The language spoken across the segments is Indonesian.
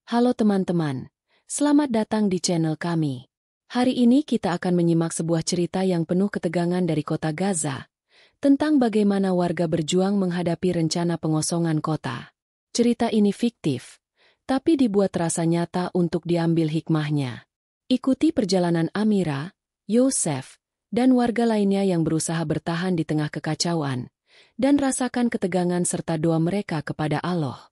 Halo teman-teman, selamat datang di channel kami. Hari ini kita akan menyimak sebuah cerita yang penuh ketegangan dari kota Gaza, tentang bagaimana warga berjuang menghadapi rencana pengosongan kota. Cerita ini fiktif, tapi dibuat terasa nyata untuk diambil hikmahnya. Ikuti perjalanan Amira, Yosef, dan warga lainnya yang berusaha bertahan di tengah kekacauan, dan rasakan ketegangan serta doa mereka kepada Allah.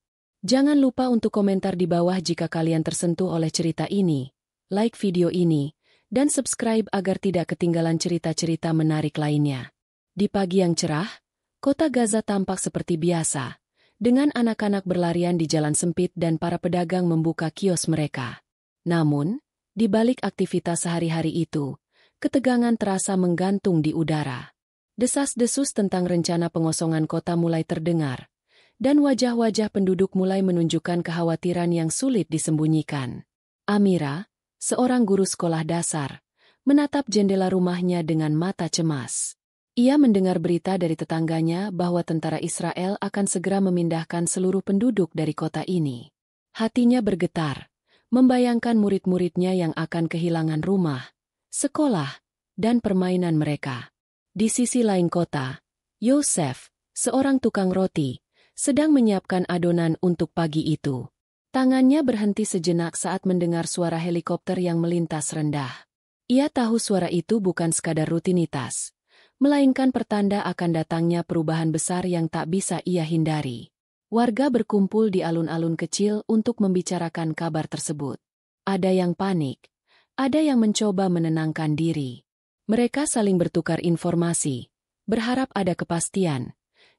Jangan lupa untuk komentar di bawah jika kalian tersentuh oleh cerita ini, like video ini, dan subscribe agar tidak ketinggalan cerita-cerita menarik lainnya. Di pagi yang cerah, kota Gaza tampak seperti biasa, dengan anak-anak berlarian di jalan sempit dan para pedagang membuka kios mereka. Namun, di balik aktivitas sehari-hari itu, ketegangan terasa menggantung di udara. Desas-desus tentang rencana pengosongan kota mulai terdengar, dan wajah-wajah penduduk mulai menunjukkan kekhawatiran yang sulit disembunyikan. Amira, seorang guru sekolah dasar, menatap jendela rumahnya dengan mata cemas. Ia mendengar berita dari tetangganya bahwa tentara Israel akan segera memindahkan seluruh penduduk dari kota ini. Hatinya bergetar, membayangkan murid-muridnya yang akan kehilangan rumah, sekolah, dan permainan mereka. Di sisi lain kota, Yosef, seorang tukang roti, sedang menyiapkan adonan untuk pagi itu. Tangannya berhenti sejenak saat mendengar suara helikopter yang melintas rendah. Ia tahu suara itu bukan sekadar rutinitas, melainkan pertanda akan datangnya perubahan besar yang tak bisa ia hindari. Warga berkumpul di alun-alun kecil untuk membicarakan kabar tersebut. Ada yang panik, ada yang mencoba menenangkan diri. Mereka saling bertukar informasi, berharap ada kepastian.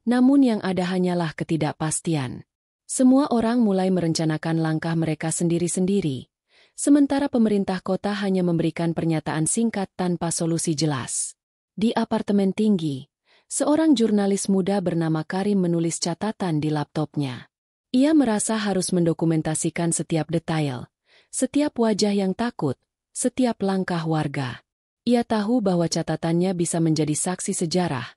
Namun yang ada hanyalah ketidakpastian. Semua orang mulai merencanakan langkah mereka sendiri-sendiri, sementara pemerintah kota hanya memberikan pernyataan singkat tanpa solusi jelas. Di apartemen tinggi, seorang jurnalis muda bernama Karim menulis catatan di laptopnya. Ia merasa harus mendokumentasikan setiap detail, setiap wajah yang takut, setiap langkah warga. Ia tahu bahwa catatannya bisa menjadi saksi sejarah,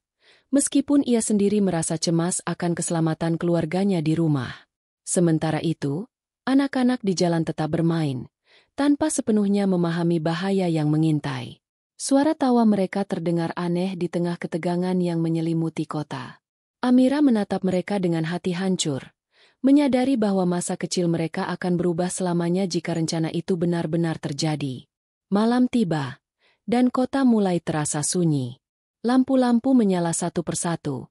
meskipun ia sendiri merasa cemas akan keselamatan keluarganya di rumah. Sementara itu, anak-anak di jalan tetap bermain, tanpa sepenuhnya memahami bahaya yang mengintai. Suara tawa mereka terdengar aneh di tengah ketegangan yang menyelimuti kota. Amira menatap mereka dengan hati hancur, menyadari bahwa masa kecil mereka akan berubah selamanya jika rencana itu benar-benar terjadi. Malam tiba, dan kota mulai terasa sunyi. Lampu-lampu menyala satu persatu,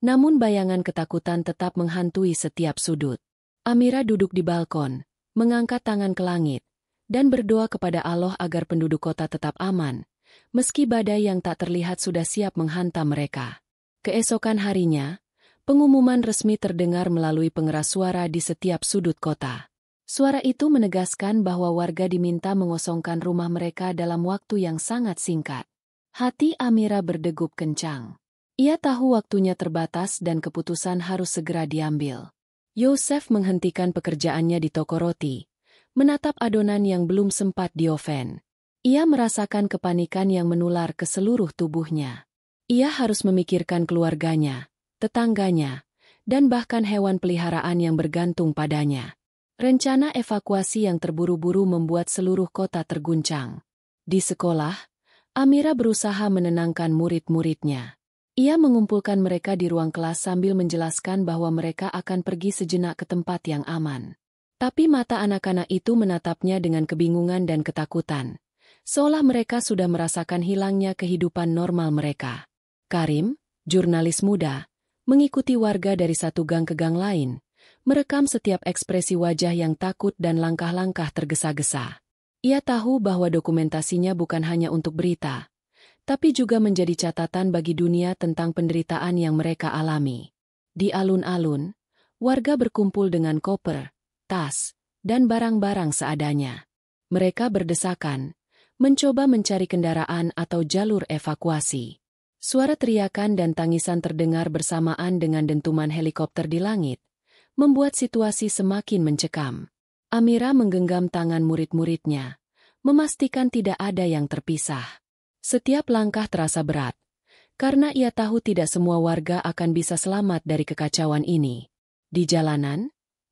namun bayangan ketakutan tetap menghantui setiap sudut. Amira duduk di balkon, mengangkat tangan ke langit, dan berdoa kepada Allah agar penduduk kota tetap aman, meski badai yang tak terlihat sudah siap menghantam mereka. Keesokan harinya, pengumuman resmi terdengar melalui pengeras suara di setiap sudut kota. Suara itu menegaskan bahwa warga diminta mengosongkan rumah mereka dalam waktu yang sangat singkat. Hati Amira berdegup kencang. Ia tahu waktunya terbatas dan keputusan harus segera diambil. Yosef menghentikan pekerjaannya di toko roti, menatap adonan yang belum sempat dioven. Ia merasakan kepanikan yang menular ke seluruh tubuhnya. Ia harus memikirkan keluarganya, tetangganya, dan bahkan hewan peliharaan yang bergantung padanya. Rencana evakuasi yang terburu-buru membuat seluruh kota terguncang. Di sekolah, Amira berusaha menenangkan murid-muridnya. Ia mengumpulkan mereka di ruang kelas sambil menjelaskan bahwa mereka akan pergi sejenak ke tempat yang aman. Tapi mata anak-anak itu menatapnya dengan kebingungan dan ketakutan, seolah mereka sudah merasakan hilangnya kehidupan normal mereka. Karim, jurnalis muda, mengikuti warga dari satu gang ke gang lain, merekam setiap ekspresi wajah yang takut dan langkah-langkah tergesa-gesa. Ia tahu bahwa dokumentasinya bukan hanya untuk berita, tapi juga menjadi catatan bagi dunia tentang penderitaan yang mereka alami. Di alun-alun, warga berkumpul dengan koper, tas, dan barang-barang seadanya. Mereka berdesakan, mencoba mencari kendaraan atau jalur evakuasi. Suara teriakan dan tangisan terdengar bersamaan dengan dentuman helikopter di langit, membuat situasi semakin mencekam. Amira menggenggam tangan murid-muridnya, memastikan tidak ada yang terpisah. Setiap langkah terasa berat, karena ia tahu tidak semua warga akan bisa selamat dari kekacauan ini. Di jalanan,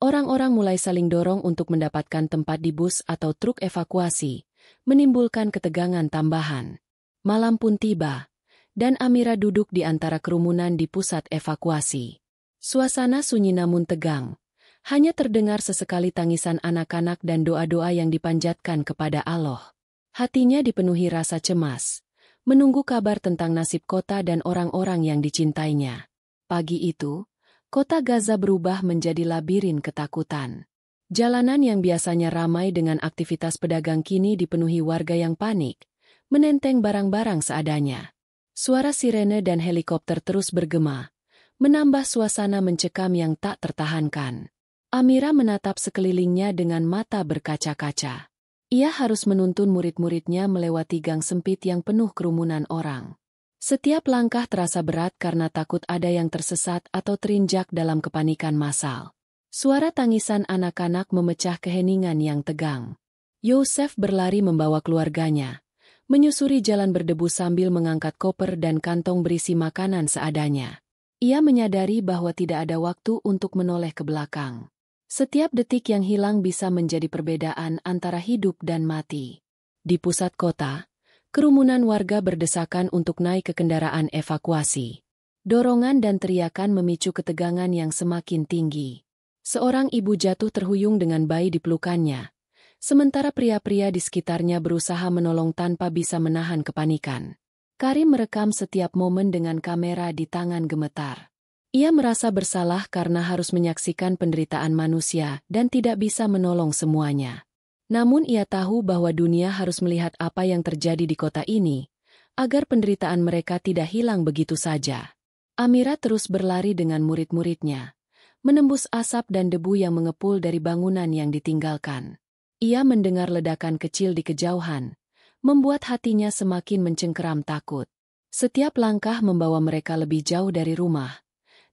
Orang-orang mulai saling dorong untuk mendapatkan tempat di bus atau truk evakuasi, menimbulkan ketegangan tambahan. Malam pun tiba, dan Amira duduk di antara kerumunan di pusat evakuasi. Suasana sunyi namun tegang. Hanya terdengar sesekali tangisan anak-anak dan doa-doa yang dipanjatkan kepada Allah. Hatinya dipenuhi rasa cemas, menunggu kabar tentang nasib kota dan orang-orang yang dicintainya. Pagi itu, kota Gaza berubah menjadi labirin ketakutan. Jalanan yang biasanya ramai dengan aktivitas pedagang kini dipenuhi warga yang panik, menenteng barang-barang seadanya. Suara sirene dan helikopter terus bergema, menambah suasana mencekam yang tak tertahankan. Amira menatap sekelilingnya dengan mata berkaca-kaca. Ia harus menuntun murid-muridnya melewati gang sempit yang penuh kerumunan orang. Setiap langkah terasa berat karena takut ada yang tersesat atau terinjak dalam kepanikan massal. Suara tangisan anak-anak memecah keheningan yang tegang. Yosef berlari membawa keluarganya, menyusuri jalan berdebu sambil mengangkat koper dan kantong berisi makanan seadanya. Ia menyadari bahwa tidak ada waktu untuk menoleh ke belakang. Setiap detik yang hilang bisa menjadi perbedaan antara hidup dan mati. Di pusat kota, kerumunan warga berdesakan untuk naik ke kendaraan evakuasi. Dorongan dan teriakan memicu ketegangan yang semakin tinggi. Seorang ibu jatuh terhuyung dengan bayi di pelukannya, sementara pria-pria di sekitarnya berusaha menolong tanpa bisa menahan kepanikan. Karim merekam setiap momen dengan kamera di tangan gemetar. Ia merasa bersalah karena harus menyaksikan penderitaan manusia dan tidak bisa menolong semuanya. Namun ia tahu bahwa dunia harus melihat apa yang terjadi di kota ini, agar penderitaan mereka tidak hilang begitu saja. Amira terus berlari dengan murid-muridnya, menembus asap dan debu yang mengepul dari bangunan yang ditinggalkan. Ia mendengar ledakan kecil di kejauhan, membuat hatinya semakin mencengkeram takut. Setiap langkah membawa mereka lebih jauh dari rumah,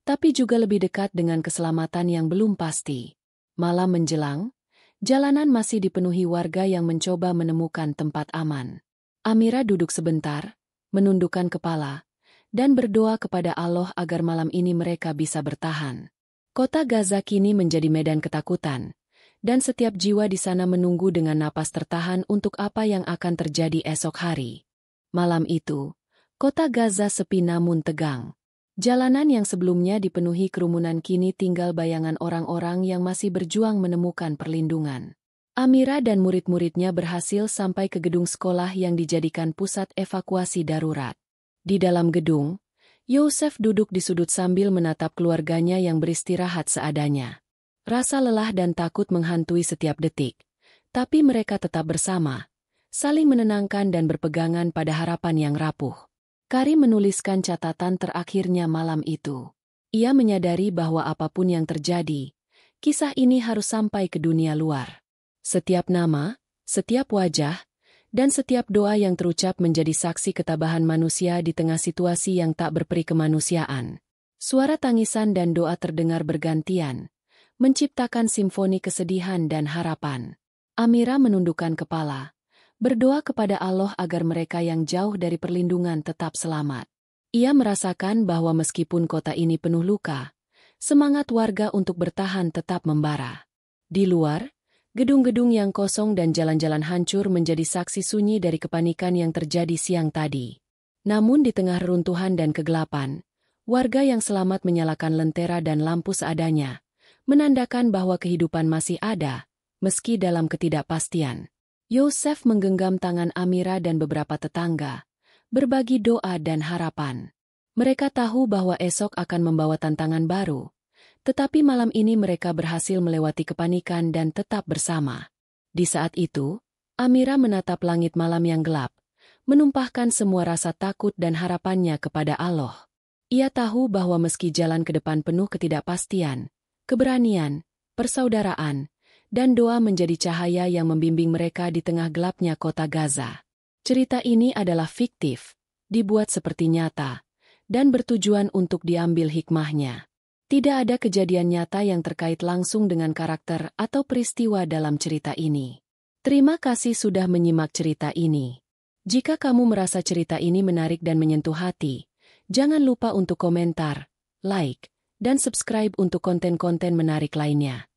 tapi juga lebih dekat dengan keselamatan yang belum pasti. Malam menjelang, jalanan masih dipenuhi warga yang mencoba menemukan tempat aman. Amira duduk sebentar, menundukkan kepala, dan berdoa kepada Allah agar malam ini mereka bisa bertahan. Kota Gaza kini menjadi medan ketakutan, dan setiap jiwa di sana menunggu dengan napas tertahan untuk apa yang akan terjadi esok hari. Malam itu, kota Gaza sepi namun tegang. Jalanan yang sebelumnya dipenuhi kerumunan kini tinggal bayangan orang-orang yang masih berjuang menemukan perlindungan. Amira dan murid-muridnya berhasil sampai ke gedung sekolah yang dijadikan pusat evakuasi darurat. Di dalam gedung, Yosef duduk di sudut sambil menatap keluarganya yang beristirahat seadanya. Rasa lelah dan takut menghantui setiap detik, tapi mereka tetap bersama, saling menenangkan dan berpegangan pada harapan yang rapuh. Karim menuliskan catatan terakhirnya malam itu. Ia menyadari bahwa apapun yang terjadi, kisah ini harus sampai ke dunia luar. Setiap nama, setiap wajah, dan setiap doa yang terucap menjadi saksi ketabahan manusia di tengah situasi yang tak berperi kemanusiaan. Suara tangisan dan doa terdengar bergantian, menciptakan simfoni kesedihan dan harapan. Amira menundukkan kepala, berdoa kepada Allah agar mereka yang jauh dari perlindungan tetap selamat. Ia merasakan bahwa meskipun kota ini penuh luka, semangat warga untuk bertahan tetap membara. Di luar, gedung-gedung yang kosong dan jalan-jalan hancur menjadi saksi sunyi dari kepanikan yang terjadi siang tadi. Namun di tengah reruntuhan dan kegelapan, warga yang selamat menyalakan lentera dan lampu seadanya, menandakan bahwa kehidupan masih ada, meski dalam ketidakpastian. Yosef menggenggam tangan Amira dan beberapa tetangga, berbagi doa dan harapan. Mereka tahu bahwa esok akan membawa tantangan baru, tetapi malam ini mereka berhasil melewati kepanikan dan tetap bersama. Di saat itu, Amira menatap langit malam yang gelap, menumpahkan semua rasa takut dan harapannya kepada Allah. Ia tahu bahwa meski jalan ke depan penuh ketidakpastian, keberanian, persaudaraan, dan doa menjadi cahaya yang membimbing mereka di tengah gelapnya kota Gaza. Cerita ini adalah fiktif, dibuat seperti nyata, dan bertujuan untuk diambil hikmahnya. Tidak ada kejadian nyata yang terkait langsung dengan karakter atau peristiwa dalam cerita ini. Terima kasih sudah menyimak cerita ini. Jika kamu merasa cerita ini menarik dan menyentuh hati, jangan lupa untuk komentar, like, dan subscribe untuk konten-konten menarik lainnya.